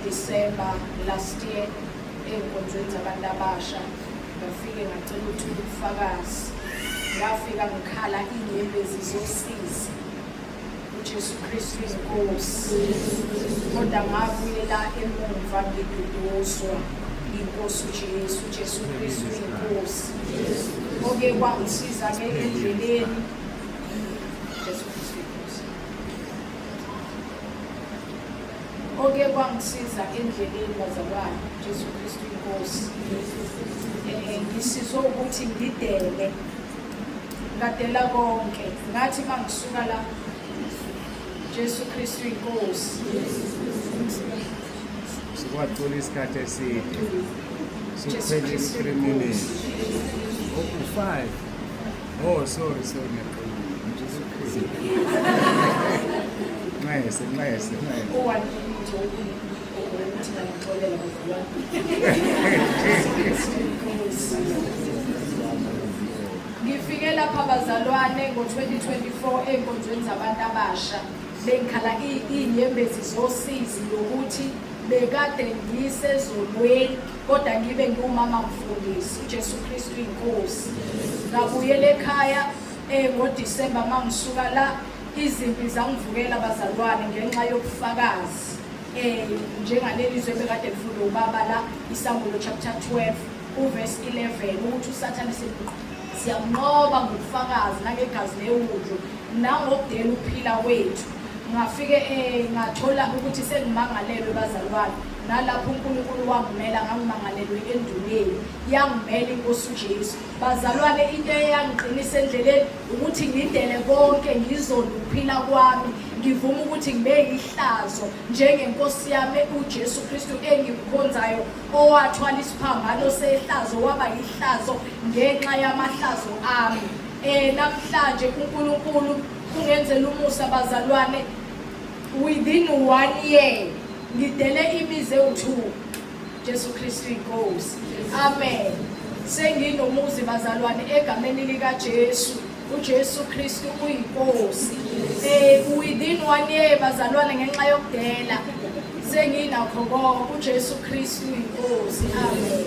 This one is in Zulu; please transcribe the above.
December last year ey'nkonzweni zabantu abasha ngafike ngacela ukuthula ubufakazi ngafika ngikhala iy'nyembezi zosizi uJesu Kristu inkosi kodwa ngabuyela emumva ngiduduzwa inkosi uJesu Kristu inkosi oke kwangisiza-ke endleleni Jesu Kristu inkosi oke kwangisiza endleleni bazalwane Jesu Kristu inkosi ngisizwe ukuthi ngidele ngadela konke ngathi mangisuka la Jesu Kristu inkosi sikwathola isikhathi eside sikuphele 3 minutes 5 oh sorry Jesu Kristu nice ngifike lapha bazalwane ngo-2024 ey'nkonzweni zabantu abasha bengikhala iy'nyembezi zosizi lokuthi bekade ngisezolweni kodwa ngibe ngiwumama mfundisi uJesu Kristu inkosi ngabuyela ekhaya ngoDisemba mangisuka la izimpi zangivukela bazalwane ngenxa yobufakazi njengaleli izwe bekade lifunda ubaba la Isambulo chapter 12 uverse 11 ukuthi uSathane siyamnqoba ngobufakazi nangegazi lewudlu nangokudela ukuphila kwethu ngafike ngathola ukuthi sengimangalelwe bazalwane nalapho uNkulunkulu wangimela ngangimangalelwe enduneni yangimela inkosi uJesu bazalwane into eyangiqinisa endleleni ukuthi ngidele konke ngizoluphila kwami ngivuma ukuthi ngibe ihlazo njengenkosi yami uJesu Kristu engikukhonzayo owathwala isiphambano sehlazo waba ihlazo ngenxa yamahlazo ami namhlanje uNkulunkulu ungenzela umusa bazalwane within 1 year ngidele imizi ewu-2. Jesu Kristu inkosi. Amen. Senginomuzi bazalwane egameni lika Jesu. uJesu Kristu uyinkosi. Within 1 year bazalwane ngenxa yokudela senginakho konke. uJesu Kristu uyinkosi. Amen.